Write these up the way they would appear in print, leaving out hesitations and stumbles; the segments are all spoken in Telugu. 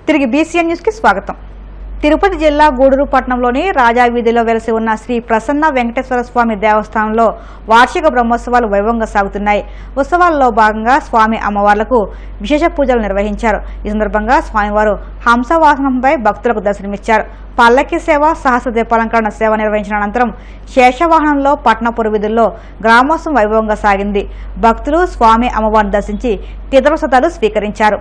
తిరిగి బీసీఎన్ న్యూస్ కి స్వాగతం. తిరుపతి జిల్లా గూడూరు పట్టణంలోని రాజా వీధిలో వెలసి ఉన్న శ్రీ ప్రసన్న వెంకటేశ్వర స్వామి దేవస్థానంలో వార్షిక బ్రహ్మోత్సవాలు వైభవంగా సాగుతున్నాయి. ఉత్సవాల్లో భాగంగా స్వామి అమ్మవార్లకు విశేష పూజలు నిర్వహించారు. ఈ సందర్భంగా స్వామివారు హంసవాహనంపై భక్తులకు దర్శనమిచ్చారు. పల్లకి సేవ, సహస్ర దీపాలంకరణ సేవ నిర్వహించిన అనంతరం శేషవాహనంలో పట్టణపుర వీధుల్లో గ్రామోత్సవం వైభవంగా సాగింది. భక్తులు స్వామి అమ్మవారిని దర్శించి తీర్థప్రసాదాలు స్వీకరించారు.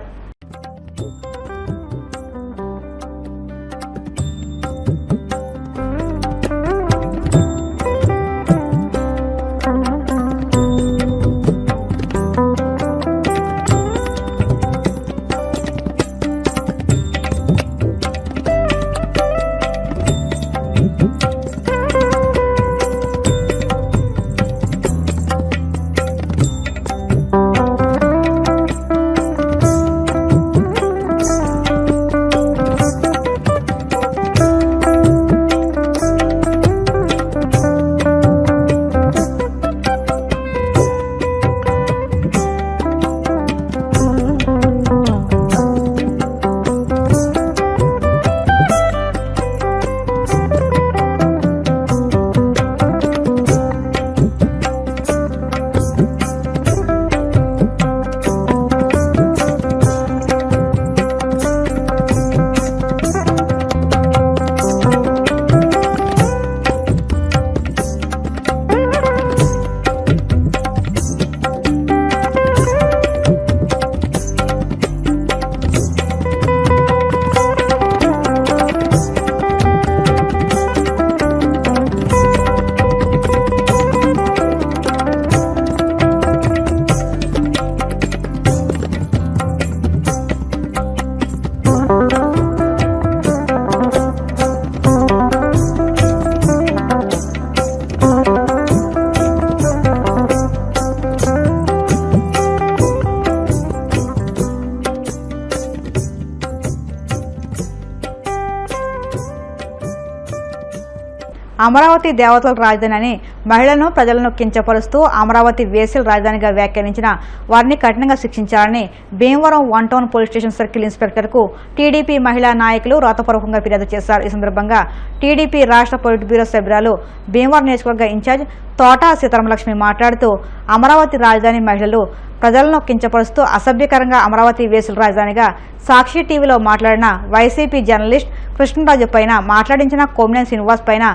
అమరావతి దేవతల రాజధాని అని మహిళలను ప్రజలను కించపరుస్తూ అమరావతి వేసల రాజధానిగా వ్యాఖ్యానించిన వారిని కఠినంగా శిక్షించాలని Bhimavaram 1 town police station circle ఇన్స్పెక్టర్కు టీడీపీ మహిళా నాయకులు రాతపూర్వకంగా ఫిర్యాదు చేశారు. ఈ సందర్భంగా టీడీపీ రాష్ట్ర పొలిట్ బ్యూరో సభ్యురాలు భీమవరం నియోజకవర్గ ఇన్ఛార్జ్ తోటా సీతారామలక్ష్మి మాట్లాడుతూ అమరావతి రాజధాని మహిళలు ప్రజలను కించపరుస్తూ అసభ్యకరంగా అమరావతి వేసుల రాజధానిగా సాక్షి టీవీలో మాట్లాడిన వైసీపీ జర్నలిస్ట్ కృష్ణరాజు పైన మాట్లాడించిన కోమినేని శ్రీనివాస్ పైన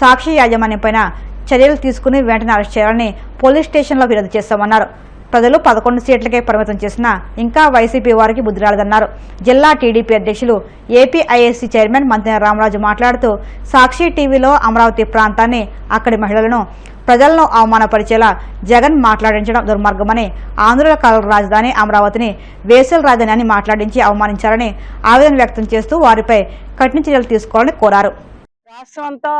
సాక్షి యాజమాన్యం పైన చర్యలు తీసుకుని వెంటనే అరెస్ట్ చేయాలని పోలీస్ స్టేషన్లో ఫిర్యాదు చేస్తామన్నారు. ప్రజలు 11 సీట్లకే పరిమితం చేసినా ఇంకా వైసీపీ వారికి బుద్ధి రాలేదన్నారు. జిల్లా టీడీపీ అధ్యక్షులు ఏపీఐఎస్సీ చైర్మన్ మంత్రి రామరాజు మాట్లాడుతూ సాక్షి టీవీలో అమరావతి ప్రాంతాన్ని, అక్కడి మహిళలను, ప్రజలను అవమానపరిచేలా జగన్ మాట్లాడించడం దుర్మార్గమని, ఆంధ్రుల కళల రాజధాని అమరావతిని వేసల రాజధాని అని మాట్లాడించి అవమానించారని ఆవేదన వ్యక్తం చేస్తూ వారిపై కఠిన చర్యలు తీసుకోవాలని కోరారు. రాష్ట్రం అంతా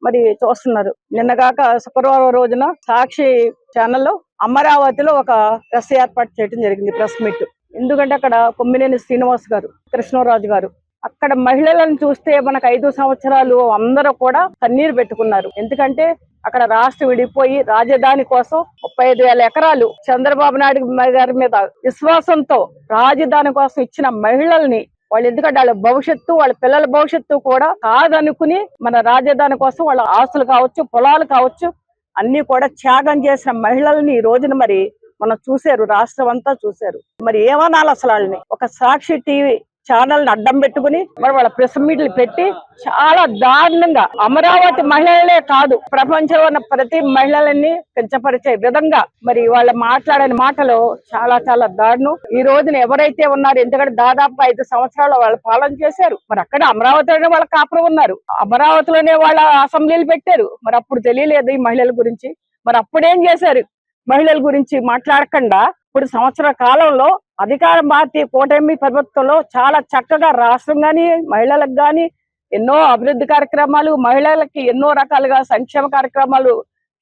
మరి చూస్తున్నారు. నిన్నగాక శుక్రవారం రోజున సాక్షి ఛానల్లో అమరావతిలో ఒక ప్రెస్ ఏర్పాటు చేయడం జరిగింది, ప్రెస్ మీట్. ఎందుకంటే అక్కడ కొమ్మినేని శ్రీనివాస్ గారు, కృష్ణరాజు గారు, అక్కడ మహిళలను చూస్తే మనకు 5 సంవత్సరాలు అందరూ కూడా కన్నీరు పెట్టుకున్నారు. ఎందుకంటే అక్కడ రాష్ట్రం విడిపోయి రాజధాని కోసం 35,000 ఎకరాలు చంద్రబాబు నాయుడు గారి మీద విశ్వాసంతో రాజధాని కోసం ఇచ్చిన మహిళల్ని వాళ్ళు, ఎందుకంటే వాళ్ళ భవిష్యత్తు, వాళ్ళ పిల్లల భవిష్యత్తు కూడా కాదనుకుని మన రాజధాని కోసం వాళ్ళ ఆస్తులు కావచ్చు, పొలాలు కావచ్చు, అన్ని కూడా త్యాగం చేసిన మహిళల్ని ఈ రోజున మరి మనం చూశారు, రాష్ట్రం అంతా చూశారు. మరి ఏమనాలి అసలు వాళ్ళని? ఒక సాక్షి టీవీ ఛానల్ ని అడ్డం పెట్టుకుని మరి వాళ్ళ ప్రెస్ మీట్లు పెట్టి చాలా దారుణంగా అమరావతి మహిళలే కాదు, ప్రపంచంలో ఉన్న ప్రతి మహిళలని కించపరిచే విధంగా మరి వాళ్ళ మాట్లాడిన మాటలు చాలా చాలా దారుణం. ఈ రోజున ఎవరైతే ఉన్నారో, ఎందుకంటే దాదాపు 5 సంవత్సరాలు వాళ్ళు పాలన చేశారు. మరి అక్కడ అమరావతిలోనే వాళ్ళ కాపురం ఉన్నారు, అమరావతిలోనే వాళ్ళ అసెంబ్లీలు పెట్టారు. మరి అప్పుడు తెలియలేదు ఈ మహిళల గురించి. మరి అప్పుడేం చేశారు? మహిళల గురించి మాట్లాడకుండా ఇప్పుడు సంవత్సర కాలంలో అధికార పార్టీ కూటమి ప్రభుత్వంలో చాలా చక్కగా రాష్ట్రం గాని, మహిళలకు గాని ఎన్నో అభివృద్ధి కార్యక్రమాలు, మహిళలకి ఎన్నో రకాలుగా సంక్షేమ కార్యక్రమాలు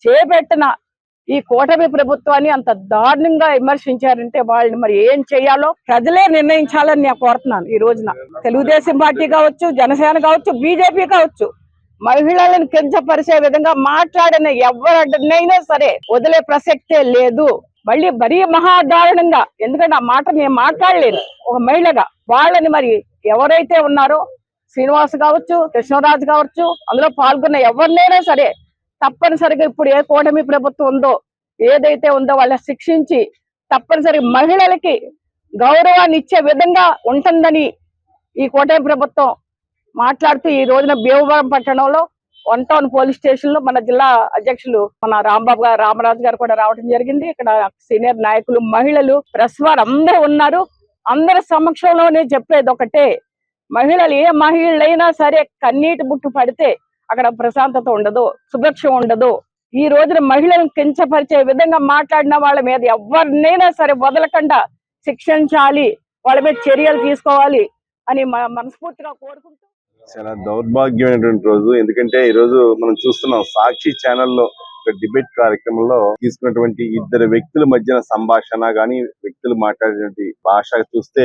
చేపట్టిన ఈ కూటమి ప్రభుత్వాన్ని అంత దారుణంగా విమర్శించారంటే వాళ్ళని మరి ఏం చేయాలో ప్రజలే నిర్ణయించాలని నేను కోరుతున్నాను. ఈ రోజున తెలుగుదేశం పార్టీ కావచ్చు, జనసేన కావచ్చు, బీజేపీ కావచ్చు, మహిళలను కించపరిచే విధంగా మాట్లాడిన ఎవరినైనా సరే వదిలే ప్రసక్తే లేదు. మళ్ళీ మరీ మహాదారుణంగా, ఎందుకంటే ఆ మాట నేను మాట్లాడలేను ఒక మహిళగా, వాళ్ళని మరి ఎవరైతే ఉన్నారో శ్రీనివాస్ కావచ్చు, కృష్ణరాజు కావచ్చు, అందులో పాల్గొన్న ఎవరినైనా సరే తప్పనిసరిగా ఇప్పుడు ఏ కూటమి ప్రభుత్వం ఉందో ఏదైతే ఉందో వాళ్ళని శిక్షించి తప్పనిసరిగా మహిళలకి గౌరవాన్ని ఇచ్చే విధంగా ఉంటుందని ఈ కూటమి ప్రభుత్వం మాట్లాడుతూ ఈ రోజున భీమవరం పట్టణంలో 1 టౌన్ పోలీస్ స్టేషన్ లో మన జిల్లా అధ్యక్షులు మన రామరాజు గారు కూడా రావడం జరిగింది. ఇక్కడ సీనియర్ నాయకులు, మహిళలు, ప్రెస్ వారు అందరూ ఉన్నారు. అందరి సమక్షంలోనే చెప్పేది ఒకటే, మహిళలు ఏ మహిళలైనా సరే కన్నీటి బుట్టు పడితే అక్కడ ప్రశాంతత ఉండదు, సుభిక్ష ఉండదు. ఈ రోజున మహిళలను కించపరిచే విధంగా మాట్లాడిన వాళ్ళ మీద ఎవరినైనా సరే వదలకుండా శిక్షించాలి, వాళ్ళ మీద చర్యలు తీసుకోవాలి అని మనస్ఫూర్తిగా కోరుకుంటూ చాలా దౌర్భాగ్యమైనటువంటి రోజు. ఎందుకంటే ఈ రోజు మనం చూస్తున్నాం సాక్షి ఛానల్లో ఒక డిబేట్ కార్యక్రమంలో తీసుకున్నటువంటి ఇద్దరు వ్యక్తుల మధ్యన సంభాషణ గాని, వ్యక్తులు మాట్లాడేటువంటి భాష చూస్తే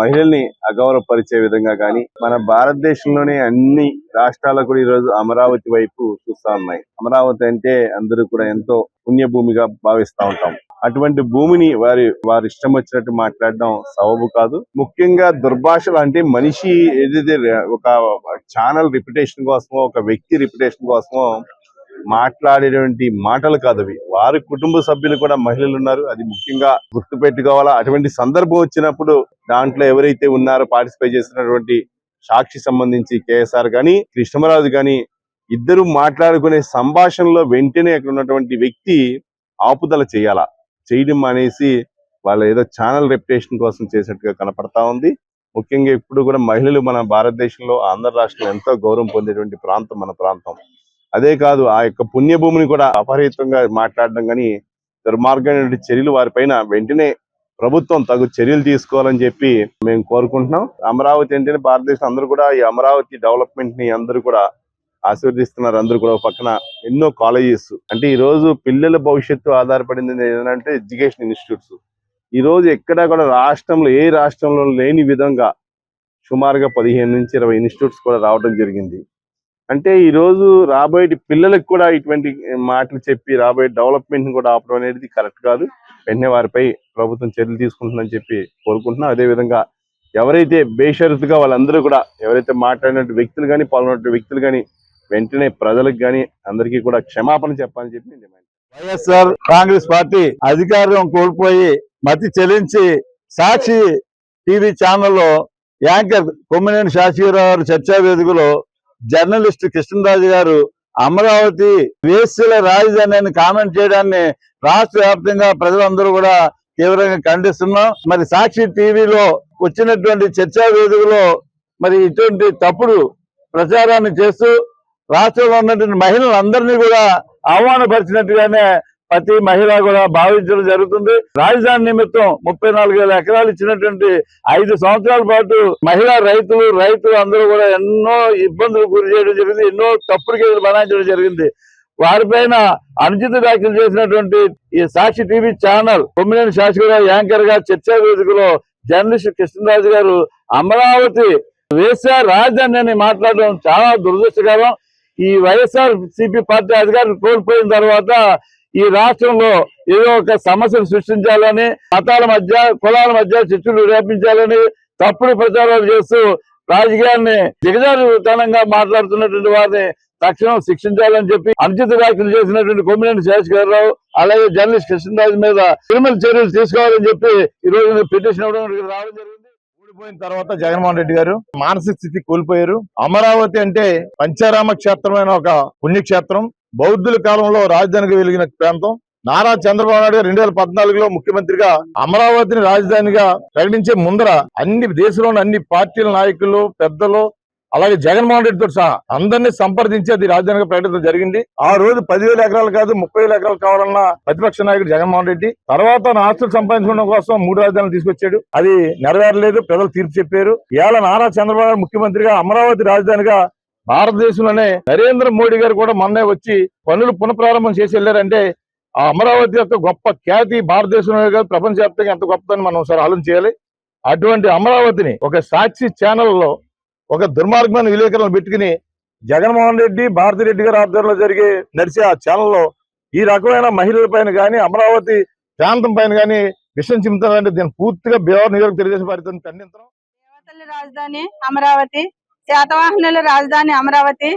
మహిళల్ని అగౌరవపరిచే విధంగా గాని, మన భారతదేశంలోనే అన్ని రాష్ట్రాలకు కూడా ఈ రోజు అమరావతి వైపు చూస్తా ఉన్నాయి. అమరావతి అంటే అందరూ కూడా ఎంతో పుణ్యభూమిగా భావిస్తా ఉంటాం. అటువంటి భూమిని వారి ఇష్టం వచ్చినట్టు మాట్లాడడం సబబు కాదు. ముఖ్యంగా దుర్భాషలు అంటే మనిషి ఏదైతే ఒక ఛానల్ రిప్యుటేషన్ కోసమో, ఒక వ్యక్తి రిప్యుటేషన్ కోసమో మాట్లాడేటువంటి మాటలు కాదు అవి. వారి కుటుంబ సభ్యులు కూడా మహిళలు ఉన్నారు, అది ముఖ్యంగా గుర్తు పెట్టుకోవాలా. అటువంటి సందర్భం వచ్చినప్పుడు దాంట్లో ఎవరైతే ఉన్నారో పార్టిసిపేట్ చేస్తున్నటువంటి సాక్షి సంబంధించి కేఎస్ఆర్ గాని, కృష్ణరాజు గాని ఇద్దరు మాట్లాడుకునే సంభాషణలో వెంటనే అక్కడ ఉన్నటువంటి వ్యక్తి ఆపుదల చేయడం అనేసి వాళ్ళ ఏదో ఛానల్ రెప్యుటేషన్ కోసం చేసినట్టుగా కనపడతా ఉంది. ముఖ్యంగా ఇప్పుడు కూడా మహిళలు మన భారతదేశంలో, ఆంధ్ర రాష్ట్రంలో ఎంతో గౌరవం పొందేటువంటి ప్రాంతం మన ప్రాంతం. అదే కాదు, ఆ యొక్క పుణ్యభూమిని కూడా అపరిహితంగా మాట్లాడడం కానీ, దుర్మార్గమైన చర్యలు వారిపైన వెంటనే ప్రభుత్వం తగు చర్యలు తీసుకోవాలని చెప్పి మేము కోరుకుంటున్నాం. అమరావతి అంటేనే భారతదేశం అందరూ కూడా ఈ అమరావతి డెవలప్మెంట్ ని అందరూ కూడా ఆశీర్వదిస్తున్నారు. అందరూ కూడా పక్కన ఎన్నో కాలేజెస్, అంటే ఈ రోజు పిల్లల భవిష్యత్తు ఆధారపడింది ఏంటంటే ఎడ్యుకేషన్ ఇన్స్టిట్యూట్స్. ఈ రోజు ఎక్కడా కూడా రాష్ట్రంలో ఏ రాష్ట్రంలో లేని విధంగా సుమారుగా 15 నుంచి 20 ఇన్స్టిట్యూట్స్ కూడా రావడం జరిగింది. అంటే ఈ రోజు రాబోయే పిల్లలకు కూడా ఇటువంటి మాటలు చెప్పి రాబోయే డెవలప్మెంట్ ని కూడా ఆపడం అనేది కరెక్ట్ కాదు. వెంటనే వారిపై ప్రభుత్వం చర్యలు తీసుకుంటుందని చెప్పి కోరుకుంటున్నాం. అదే విధంగా ఎవరైతే బేషరతుగా వాళ్ళందరూ కూడా ఎవరైతే మాట్లాడినట్టు వ్యక్తులు కానీ, పాల్గొన్న వ్యక్తులు కానీ వెంటనే ప్రజలకు కానీ అందరికీ కూడా క్షమాపణ చెప్పాలని చెప్పి నేను డిమాండ్. వైఎస్ఆర్ కాంగ్రెస్ పార్టీ అధికారం కోల్పోయి మతి చెల్లించి సాక్షి టీవీ ఛానల్లో యాంకర్ కొమ్మినేని శాస్త్రిరావు గారు చర్చా వేదికలో జర్నలిస్ట్ కృష్ణరాజు గారు అమరావతి వేశ్యల రాజధాని అని కామెంట్ చేయడాన్ని రాష్ట్ర వ్యాప్తంగా ప్రజలందరూ కూడా తీవ్రంగా ఖండిస్తున్నాం. మరి సాక్షి టీవీలో వచ్చినటువంటి చర్చా వేదికలో మరి ఇటువంటి తప్పుడు ప్రచారాన్ని చేస్తూ రాష్ట్రంలో ఉన్నటువంటి మహిళలందరినీ కూడా అవమానపరిచినట్టుగానే ప్రతి మహిళ కూడా భావించడం జరుగుతుంది. రాజధాని నిమిత్తం 34,000 ఎకరాలు ఇచ్చినటువంటి 5 సంవత్సరాల పాటు మహిళా రైతులు అందరూ కూడా ఎన్నో ఇబ్బందులు గురి చేయడం జరిగింది, ఎన్నో తప్పుడు కేసులు బనాయించడం జరిగింది. వారిపైన అనుచిత వ్యాఖ్యలు చేసినటువంటి ఈ సాక్షి TV channel Kommineni Sastri Rao anchor గా చర్చా వేదికలో జర్నలిస్ట్ కృష్ణరాజు గారు అమరావతి వేశ్య రాజధాని అని మాట్లాడడం చాలా దురదృష్టకరం. ఈ వైఎస్ఆర్ సిపి పార్టీ అధికారులు కోల్పోయిన తర్వాత ఈ రాష్ట్రంలో ఏదో ఒక సమస్యను సృష్టించాలని, మతాల మధ్య కులాల మధ్య చిచ్చులు రేపించాలని తప్పుడు ప్రచారాలు చేస్తూ రాజకీయాన్ని దిగజారుతనంగా మాట్లాడుతున్నటువంటి వారిని తక్షణం శిక్షించాలని చెప్పి అనుచిత వ్యాఖ్యలు చేసినటువంటి కొమ్మినేని శాస్త్రిరావు అలాగే జర్నలిస్ట్ కృష్ణరాజు మీద క్రిమినల్ చర్యలు తీసుకోవాలని చెప్పి ఈ రోజు పిటిషన్ ఇవ్వడం రావడం జరిగింది. ఓడిపోయిన తర్వాత జగన్మోహన్ రెడ్డి గారు మానసిక స్థితి కోల్పోయారు. అమరావతి అంటే పంచారామ క్షేత్రమైన ఒక పుణ్యక్షేత్రం, బౌద్ధుల కాలంలో రాజధానిగా వెలిగిన ప్రాంతం. నారా చంద్రబాబు నాయుడు గారు 2014లో ముఖ్యమంత్రిగా అమరావతిని రాజధానిగా ప్రకటించే ముందర దేశంలోని అన్ని పార్టీల నాయకులు, పెద్దలు అలాగే జగన్మోహన్ రెడ్డితో సహా అందరినీ సంప్రదించి అది రాజధానిగా ప్రకటించడం జరిగింది. ఆ రోజు 10,000 ఎకరాలు కాదు 30,000 ఎకరాలు కావాలన్న ప్రతిపక్ష నాయకుడు జగన్మోహన్ రెడ్డి తర్వాత ఆస్తులు సంపాదించుకోవడం కోసం 3 రాజధానులు తీసుకొచ్చాడు. అది నెరవేరలేదు, ప్రజలు తీర్పు చెప్పారు. ఇవాళ నారా చంద్రబాబు నాయుడు ముఖ్యమంత్రిగా అమరావతి రాజధానిగా భారతదేశంలోనే నరేంద్ర మోడీ గారు కూడా మొన్నే వచ్చి పనులు పునఃప్రారంభం చేసి వెళ్ళారంటే ఆ అమరావతి యొక్క గొప్ప ఖ్యాతి భారతదేశంలో కాదు ప్రపంచవ్యాప్తంగా ఎంత గొప్పదని మనం ఒకసారి ఆలోచన చేయాలి. అటువంటి అమరావతిని ఒక సాక్షి ఛానల్లో ఒక దుర్మార్గమైన విలేకరులను పెట్టుకుని జగన్మోహన్ రెడ్డి, భారతిరెడ్డి గారి ఆధ్వర్యంలో నడిచే ఆ ఛానల్లో ఈ రకమైన మహిళల పైన కానీ, అమరావతి ప్రాంతం పైన కానీ విషయం చిమ్ముతారంటే దీన్ని పూర్తిగా భీమవరం నియోజక తెలుగుదేశం పార్టీ ఖండిస్తాం. దేవతల్లి రాజధాని అమరావతి, శాతవాహనుల రాజధాని అమరావతి,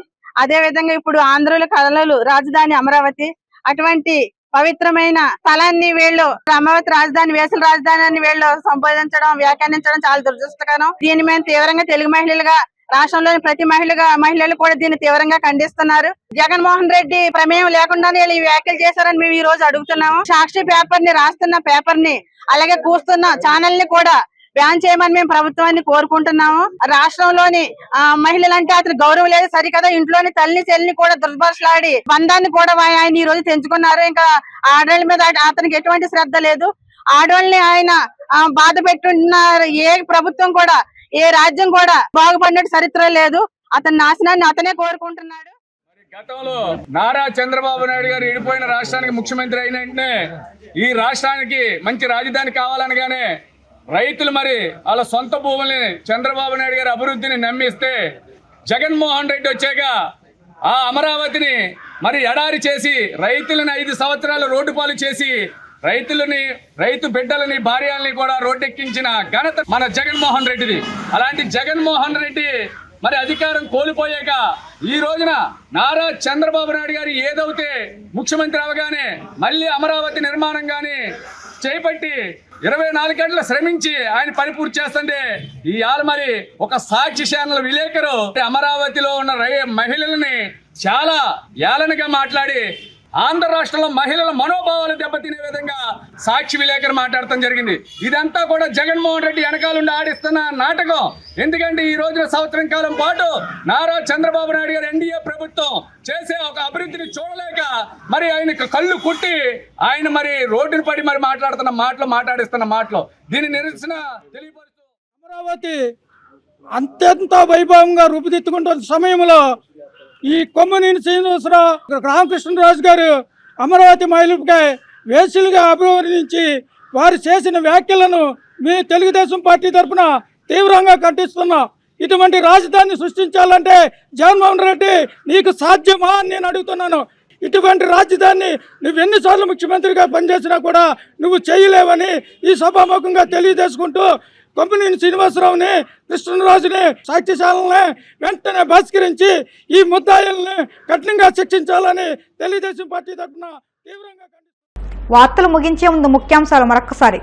అదే విధంగా ఇప్పుడు ఆంధ్రుల కళలు రాజధాని అమరావతి. అటువంటి పవిత్రమైన స్థలాన్ని వీళ్ళు అమరావతి రాజధాని, వేసల రాజధాని అని వీళ్ళు సంబోధించడం, వ్యాఖ్యానించడం చాలా దురదృష్టకరం. దీన్ని మేము తీవ్రంగా తెలుగు మహిళలుగా, రాష్ట్రంలోని ప్రతి మహిళలు కూడా దీన్ని తీవ్రంగా ఖండిస్తున్నారు. జగన్మోహన్ రెడ్డి ప్రమేయం లేకుండానే వీళ్ళు ఈ వ్యాఖ్యలు చేశారని మేము ఈ రోజు అడుగుతున్నాము. సాక్షి పేపర్ ని, రాస్తున్న పేపర్ ని, అలాగే కూస్తున్న ఛానల్ ని కూడా బ్యాన్ చేయమని మేము ప్రభుత్వాన్ని కోరుకుంటున్నాము. రాష్ట్రంలోని మహిళలంటే అతని గౌరవం లేదు సరికదా, ఇంట్లోని తల్లిని చెల్లిని కూడా దుర్భాషలాడి బంధాన్ని కూడా ఆయన ఈ రోజు తెంచుకున్నారు. ఇంకా ఆడవాళ్ళ మీద అతనికి ఎటువంటి శ్రద్ధ లేదు. ఆడవాళ్ళని ఆయన బాధ పెట్టున్నారు. ఏ ప్రభుత్వం కూడా, ఏ రాజ్యం కూడా బాగుపడినట్టు చరిత్ర లేదు. అతని నాశనాన్ని అతనే కోరుకుంటున్నాడు. గతంలో నారా చంద్రబాబు నాయుడు గారు విడిపోయిన రాష్ట్రానికి ముఖ్యమంత్రి అయిన వెంటనే ఈ రాష్ట్రానికి మంచి రాజధాని కావాలనగానే రైతులు మరి వాళ్ళ సొంత భూముల్ని చంద్రబాబు నాయుడు గారి అభివృద్ధిని నమ్మిస్తే జగన్మోహన్ రెడ్డి వచ్చాక ఆ అమరావతిని మరి ఎడారి చేసి రైతులను 5 సంవత్సరాలు రోడ్డు పాలు చేసి రైతు బిడ్డలని, భార్యల్ని కూడా రోడ్డెక్కించిన ఘనత మన జగన్మోహన్ రెడ్డిది. అలాంటి జగన్మోహన్ రెడ్డి మరి అధికారం కోల్పోయాక ఈ రోజున నారా చంద్రబాబు నాయుడు గారు ఏదైతే ముఖ్యమంత్రి అవగానే మళ్ళీ అమరావతి నిర్మాణం గాని చేపట్టి 24 గంటలు శ్రమించి ఆయన పని పూర్తి చేస్తుంటే ఇవాళ మరి ఒక సాక్షి ఛానల్ విలేకరు అమరావతిలో ఉన్న మహిళలని చాలా ఏళనగా మాట్లాడి ఆంధ్ర రాష్ట్రంలో మహిళల మనోభావాలు దెబ్బతినే విధంగా సాక్షి విలేకరు మాట్లాడటం జరిగింది. ఇదంతా కూడా జగన్మోహన్ రెడ్డి వెనకాలండి ఆడిస్తున్న నాటకం. ఎందుకంటే ఈ రోజున సంవత్సరం కాలం పాటు నారా చంద్రబాబు నాయుడు గారు ఎన్డీఏ ప్రభుత్వం చేసే ఒక అభివృద్ధిని చూడలేక మరి ఆయన కళ్ళు కుట్టి ఆయన మరి రోడ్డును పడి మరి మాట్లాడిస్తున్న మాటలు దీని నిరసన తెలియపరుస్తూ అమరావతి అత్యంత వైభవంగా రూపుదిద్దుకుంటున్న సమయంలో ఈ కొమ్మనేని శ్రీనివాసరావు, రామకృష్ణరాజు గారు అమరావతి మహిళపై వేసులుగా అభివర్ణించి వారు చేసిన వ్యాఖ్యలను మీ తెలుగుదేశం పార్టీ తరఫున తీవ్రంగా ఖండిస్తున్నాం. ఇటువంటి రాజధానిని సృష్టించాలంటే జగన్మోహన్ రెడ్డి నీకు సాధ్యమా అని నేను అడుగుతున్నాను. ఇటువంటి రాజధానిని నువ్వు ఎన్నిసార్లు ముఖ్యమంత్రిగా పనిచేసినా కూడా నువ్వు చేయలేవని ఈ సభాముఖంగా తెలియజేసుకుంటూ కొమ్మనేని శ్రీనివాసరావుని, కృష్ణరాజుని, సాక్ష్యశాలని వెంటనే బహిష్కరించి ఈ ముద్దాయిల్ని కఠినంగా శిక్షించాలని తెలుగుదేశం పార్టీ తరఫున తీవ్రంగా వార్తలు ముగించే ముందు ముఖ్యాంశాలు మరొకసారి.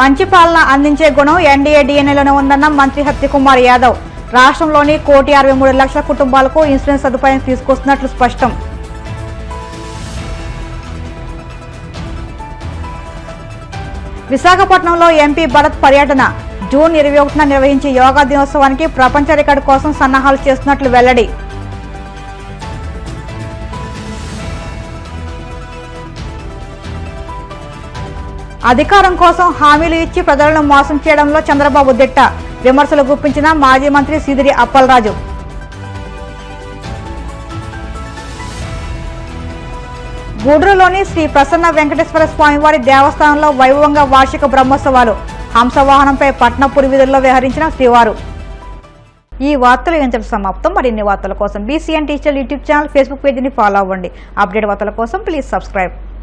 మంచి పాలన అందించే గుణం ఎన్డీఏ డిఎన్ఏలోనే ఉందన్న మంత్రి హత్యకుమార్ యాదవ్. రాష్ట్రంలోని 1,63,00,000 కుటుంబాలకు ఇన్సూరెన్స్ సదుపాయం తీసుకొస్తున్నట్లు స్పష్టం. విశాఖపట్నంలో ఎంపీ భరత్ పర్యటన. జూన్ 21న నిర్వహించే యోగా దినోత్సవానికి ప్రపంచ రికార్డు కోసం సన్నాహాలు చేస్తున్నట్లు వెల్లడి. అధికారం కోసం హామీలు ఇచ్చి ప్రజలను మోసం చేయడంలో చంద్రబాబు దిట్ట. విమర్శలు గుప్పించిన మాజీ మంత్రి సీదిరి అప్పలరాజు. గూడూరులోని శ్రీ ప్రసన్న వెంకటేశ్వర స్వామివారి దేవస్థానంలో వైభవంగా వార్షిక బ్రహ్మోత్సవాలు. హంసవాహనంపై పట్నపురి వీధుల్లో విహరించిన శ్రీవారు. ఈ వార్తలు ఇంతటి సమాప్తం. మరిన్ని వార్తల కోసం BCN teacher YouTube channel, Facebook పేజీని ఫాలో అవ్వండి. అప్డేట్ వార్తల కోసం ప్లీజ్ సబ్స్క్రైబ్.